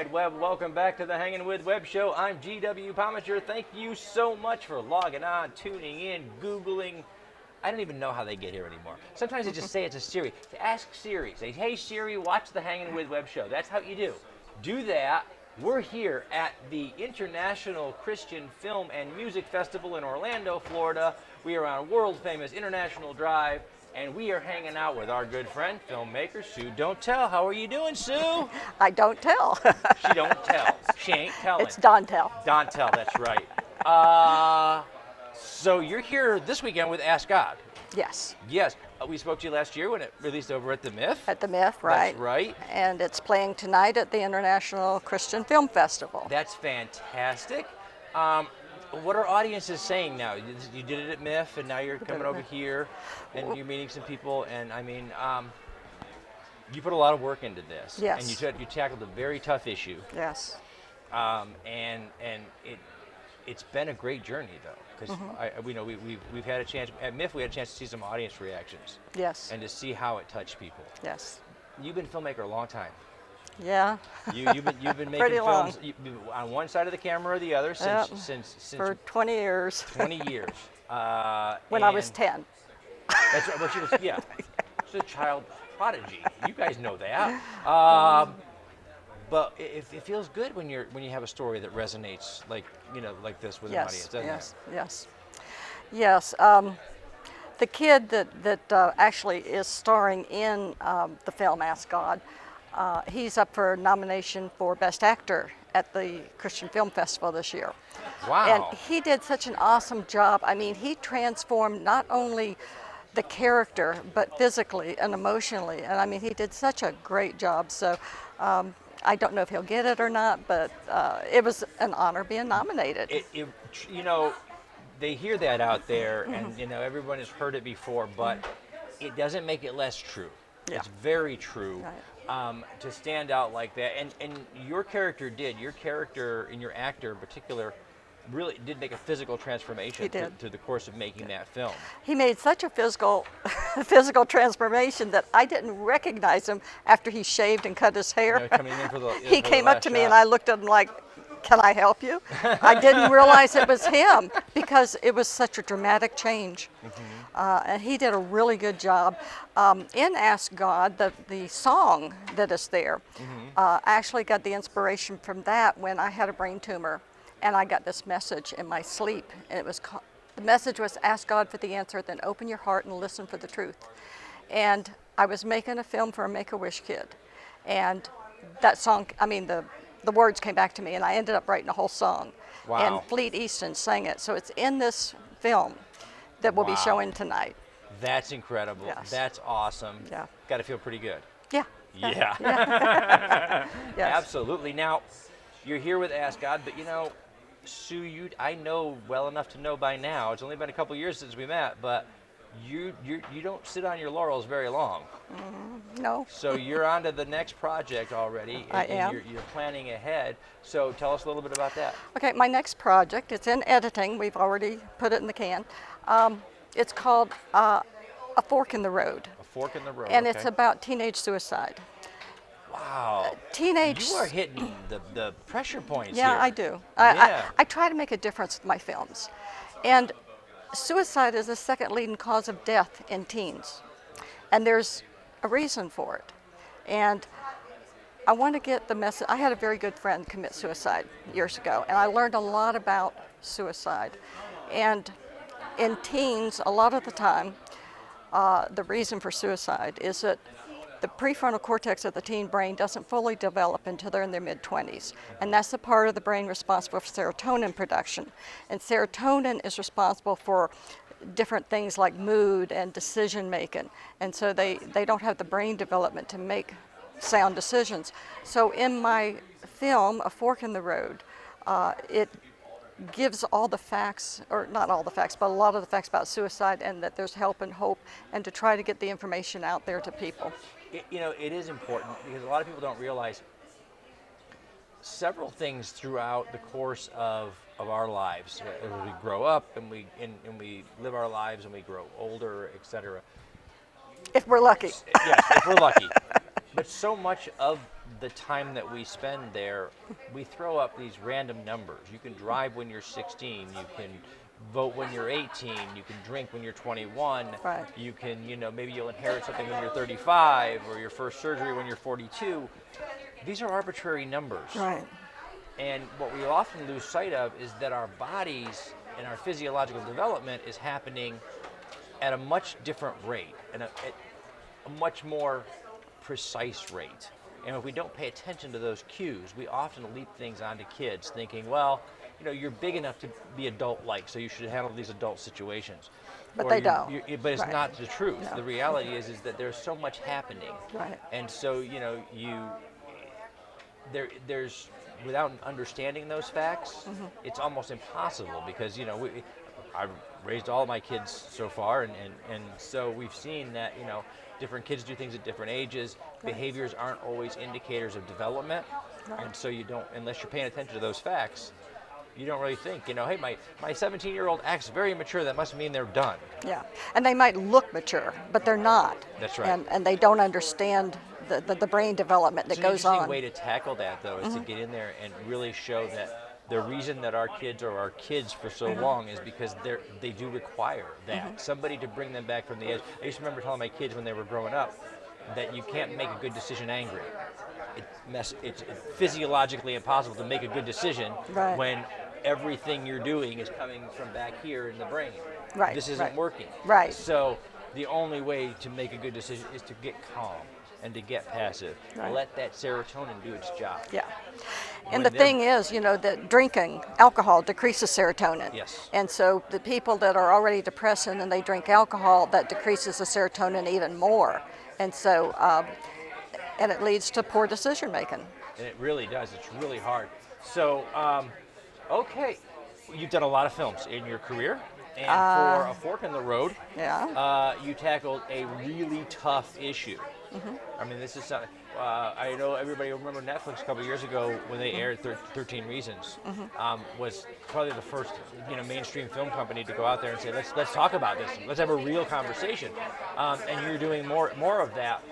Wide Web. Welcome back to the Hangin With Web Show. I'm GW Pomichter. Thank you so much for logging on, tuning in, Googling. I don't even know how they get here anymore. Sometimes they just say it's a Siri. Ask Siri. Say, hey Siri, watch the Hangin With Web Show. That's how you do. Do that. We're here at the International Christian Film and Music Festival in Orlando, Florida. We are on world famous International Drive. And we are hanging out with our good friend, filmmaker Sue Dontell. How are you doing, Sue? I don't tell. She don't tell. She ain't telling. It's Dontell. Dontell, that's right. So you're here this weekend with Ask God. Yes. Yes. We spoke to you last year when it released over at the MIF. At the MIF, right. That's right. And it's playing tonight at the International Christian Film Festival. That's fantastic. What are audiences saying now? You did it at MIF, and now you're coming over here, and you're meeting some people. And I mean, you put a lot of work into this. Yes. And you tackled a very tough issue. Yes. And it's been a great journey though, because we've had a chance at MIF. We had a chance to see some audience reactions. Yes. And to see how it touched people. Yes. You've been a filmmaker a long time. Yeah. You've been making films on one side of the camera or the other since for 20 years. 20 years. When I was 10. That's right. Well, she was, yeah. She's a child prodigy. You guys know that. But it feels good when you have a story that resonates like this with an audience, doesn't it? Yes. Yes. The kid that actually is starring in the film Ask God. He's up for nomination for Best Actor at the Christian Film Festival this year. Wow. And he did such an awesome job. I mean, he transformed not only the character, but physically and emotionally. And I mean, he did such a great job. So I don't know if he'll get it or not, but it was an honor being nominated. They hear that out there, and everyone has heard it before, but it doesn't make it less true. Yeah. It's very true. Right. To stand out like that, and your character and your actor in particular really did make a physical transformation through the course of making that film. He made such a physical transformation that I didn't recognize him after he shaved and cut his hair. Coming in for he came up to me and I looked at him like, can I help you? I didn't realize it was him because it was such a dramatic change. And he did a really good job. In Ask God, the song that is there, I actually got the inspiration from that when I had a brain tumor and I got this message in my sleep. And it was the message was, ask God for the answer, then open your heart and listen for the truth. And I was making a film for a Make-A-Wish kid. And that song, the words came back to me, and I ended up writing a whole song. Wow. And Fleet Easton sang it. So it's in this film that we'll be showing tonight. That's incredible. Yes. That's awesome. Yeah. Got to feel pretty good. Yeah. Yeah. Yes. Absolutely. Now, you're here with Ask God, but Sue, I know well enough to know by now, it's only been a couple years since we met, but you don't sit on your laurels very long. No. So you're on to the next project already. I am. You're planning ahead. So tell us a little bit about that. Okay, my next project, it's in editing. We've already put it in the can. It's called A Fork in the Road. A Fork in the Road. And it's about teenage suicide. Wow. You are hitting the pressure points here. Yeah, I do. Yeah. I try to make a difference with my films. And suicide is the second leading cause of death in teens. And there's a reason for it. And I want to get the message. I had a very good friend commit suicide years ago, and I learned a lot about suicide. And in teens, a lot of the time, the reason for suicide is that the prefrontal cortex of the teen brain doesn't fully develop until they're in their mid-20s. And that's the part of the brain responsible for serotonin production. And serotonin is responsible for different things like mood and decision making. And so they don't have the brain development to make sound decisions. So in my film, A Fork in the Road, it gives all the facts, or not all the facts, but a lot of the facts about suicide, and that there's help and hope, and to try to get the information out there to people. It is important because a lot of people don't realize several things throughout the course of our lives. As we grow up and we live our lives and we grow older, etc. If we're lucky. Yes, if we're lucky. But so much of the time that we spend there, we throw up these random numbers. You can drive when you're 16, you can vote when you're 18, you can drink when you're 21, Right. you can, maybe you'll inherit something when you're 35, or your first surgery when you're 42. These are arbitrary numbers. Right. And what we often lose sight of is that our bodies and our physiological development is happening at a much different rate, and at a much more precise rate. And if we don't pay attention to those cues, we often leap things onto kids thinking, well, you're big enough to be adult-like, so you should handle these adult situations. But Or they you're- don't. But it's Right. not the truth. No. The reality is that there's so much happening. Right. And so, there's, without understanding those facts, it's almost impossible because, I've raised all of my kids so far, and so we've seen that, different kids do things at different ages. Right. Behaviors aren't always indicators of development. Right. And so you don't, unless you're paying attention to those facts, you don't really think, hey, my 17-year-old acts very mature, that must mean they're done. Yeah, and they might look mature, but they're not. That's right. And they don't understand the brain development that It's an goes interesting on. way to tackle that, though, is to get in there and really show that the reason that our kids are our kids for so long is because they do require that. Somebody to bring them back from the edge. I used to remember telling my kids when they were growing up that you can't make a good decision angry. It's physiologically impossible to make a good decision Right. when everything you're doing is coming from back here in the brain. Right, This isn't right. working. Right. So the only way to make a good decision is to get calm and to get passive. Right. Let that serotonin do its job. Yeah. When And the they're- thing is, that drinking alcohol decreases serotonin. Yes. And so the people that are already depressed and then they drink alcohol, that decreases the serotonin even more. And so, and it leads to poor decision making. And it really does. It's really hard. So, okay, you've done a lot of films in your career, and for A Fork in the Road, Yeah. you tackled a really tough issue. I mean, this is something. I know everybody will remember Netflix a couple of years ago when they aired 13 Reasons. Was probably the first mainstream film company to go out there and say, let's talk about this. Let's have a real conversation. And you're doing more of that.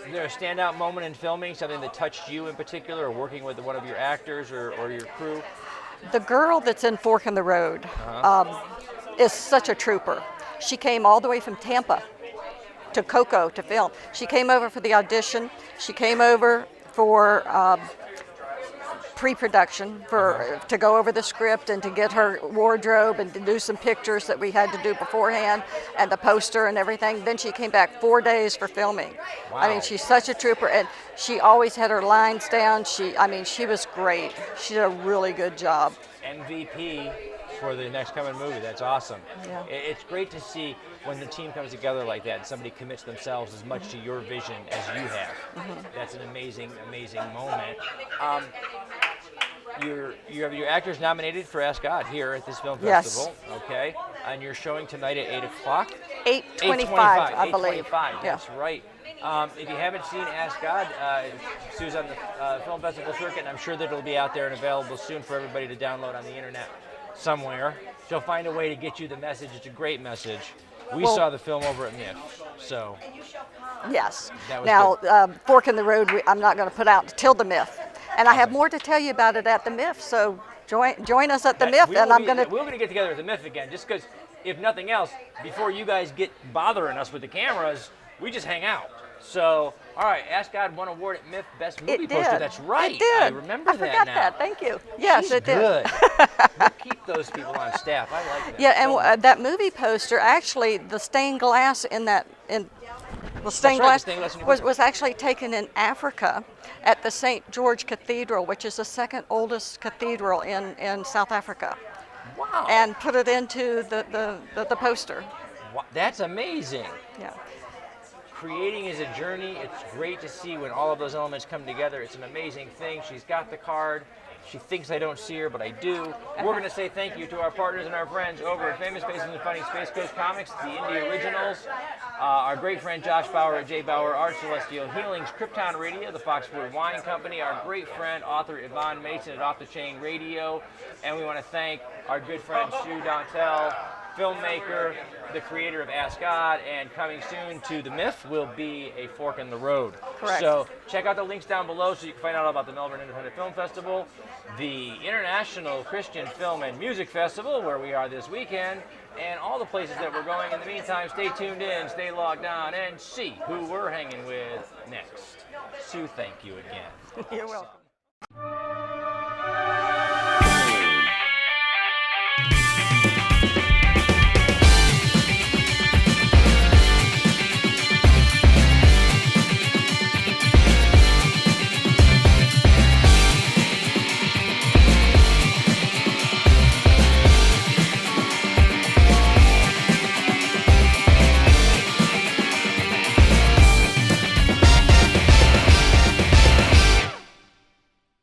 Is there a standout moment in filming, something that touched you in particular, or working with one of your actors or your crew? The girl that's in Fork in the Road is such a trooper. She came all the way from Tampa to Cocoa to film. She came over for the audition. She came over for pre-production to go over the script and to get her wardrobe and to do some pictures that we had to do beforehand and the poster and everything. Then she came back 4 days for filming. I mean, Wow. she's such a trooper, and she always had her lines down. She was great. She did a really good job. MVP for the next coming movie. That's awesome. Yeah. It's great to see when the team comes together like that and somebody commits themselves as much to your vision as you have. That's an amazing, amazing moment. You have your actors nominated for Ask God here at this film Yes. festival. Okay, and you're showing tonight at 8 o'clock. 8:25, I believe. 8:25, Yeah. that's right. If you haven't seen Ask God, Sue's on the film festival circuit, and I'm sure that it'll be out there and available soon for everybody to download on the internet somewhere. She'll find a way to get you the message. It's a great message. We saw the film over at MIF, so Yes. That was Now, Fork in the Road, I'm not going to put out till the MIF. And I have more to tell you about it at the MIF, so join us at the MIF, and I'm going to... We're going to get together at the MIF again, just because, if nothing else, before you guys get bothering us with the cameras, we just hang out. So, all right, Ask God won award at MIF Best Movie It Poster. did. That's right. It did. I remember that forgot now. that. Thank you. Yes, She's it did. good. We'll keep those people on staff. I like that. Yeah, and so much. that movie poster, actually, the stained glass the stained right, the stained glass in your was actually taken in Africa at the St. George Cathedral, which is the second oldest cathedral in South Africa, Wow. and put it into the poster. That's amazing. Yeah. Creating is a journey. It's great to see when all of those elements come together. It's an amazing thing. She's got the card. She thinks I don't see her, but I do. We're going to say thank you to our partners and our friends over at Famous Faces and Funny Space Coast Comics, the Indie Originals, our great friend Josh Bauer at J. Bauer Art, Celestial Healings, Krypton Radio, the Foxwood Wine Company, our great friend, author Yvonne Mason at Off the Chain Radio, and we want to thank our good friend Sue Dontell filmmaker, the creator of Ask God, and coming soon to The Myth will be A Fork in the Road. Correct. So check out the links down below so you can find out about the Melbourne Independent Film Festival, the International Christian Film and Music Festival, where we are this weekend, and all the places that we're going. In the meantime, stay tuned in, stay logged on, and see who we're hanging with next. Sue, thank you again. You're welcome.